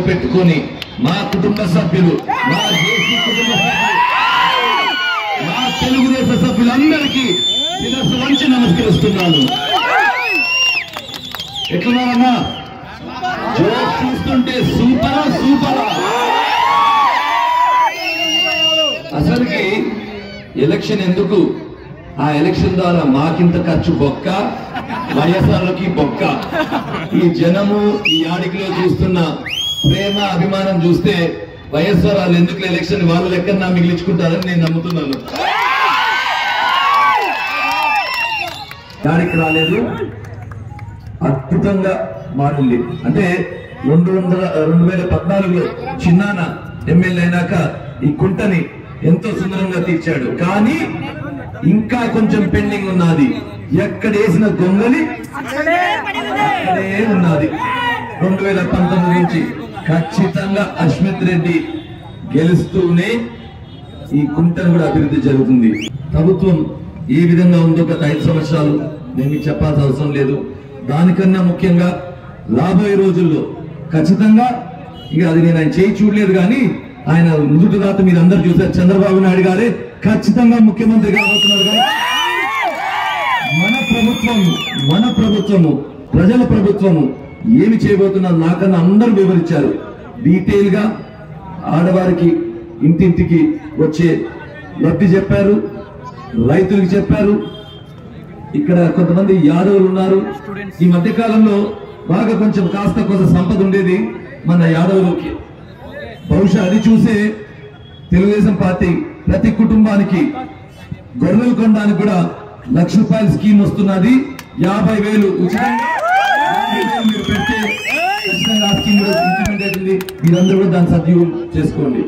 పెట్టుకొని మా కుటుంబ సభ్యులు, మా జేసీ కుటుంబ సభ్యులు, మా తెలుగుదేశ సభ్యులందరికీ శిరస్సు వంచి నమస్కరిస్తున్నాను. ఎట్లున్నారన్నా? జోక్ చూస్తుంటే సూపరా సూపరా. అసలుకి ఎలక్షన్ ఎందుకు? ఆ ఎలక్షన్ ద్వారా మాకింత ఖర్చు బొక్క, వైఎస్ఆర్లకి బొక్క. ఈ జనము ఈ ఆడికిలో చూస్తున్న ప్రేమ అభిమానం చూస్తే వైఎస్ఆర్ వాళ్ళు ఎందుకు ఎలక్షన్ వాళ్ళ లెక్కన మిగిలించుకుంటారని నేను నమ్ముతున్నాను. ఆడికి రాలేదు, అద్భుతంగా మారింది. అంటే 2014లో చిన్నాన ఎమ్మెల్యే అయినాక ఈ కుంటని ఎంతో సుందరంగా తీర్చాడు. కానీ ఇంకా కొంచెం పెండింగ్ ఉన్నది. ఎక్కడేసిన గొంగలి అక్కడే ఉన్నది. 2019 నుంచి ఖచ్చితంగా అశ్మిత్ రెడ్డి గెలుస్తూనే ఈ కుంటను కూడా అభివృద్ధి జరుగుతుంది. ప్రభుత్వం ఏ విధంగా ఉందో గత 5 సంవత్సరాలు నేను చెప్పాల్సిన అవసరం లేదు. దానికన్నా ముఖ్యంగా రాబోయే రోజుల్లో ఖచ్చితంగా, ఇక అది నేను ఆయన చేయి చూడలేదు కానీ ఆయన నుదుటి రాత మీరు అందరు చూసారు. చంద్రబాబు నాయుడు గారే ఖచ్చితంగా ముఖ్యమంత్రి కాబోతున్నారు. కానీ మన ప్రభుత్వము ప్రజల ప్రభుత్వము ఏమి చేయబోతున్నారు నాకన్నా అందరూ వివరించారు. డీటెయిల్ గా ఆడవారికి ఇంటింటికి వచ్చే లబ్ధి చెప్పారు, రైతులకు చెప్పారు. ఇక్కడ కొంతమంది యాదవులు ఉన్నారు. ఈ మధ్య కాలంలో బాగా కొంచెం కాస్త కొంత సంపద ఉండేది మన యాదవులకి. బహుశా అది చూసే తెలుగుదేశం పార్టీ ప్రతి కుటుంబానికి గొర్రెలు కొనడానికి కూడా ₹1,00,000 స్కీమ్ వస్తున్నది. 50,000 ఉచితంగా మీరు పెడితే ఖచ్చితంగా ఆ స్కీమ్ కూడా ఇంప్లిమెంట్ అవుతుంది. మీరందరూ కూడా దాన్ని సద్వినియోగం చేసుకోండి.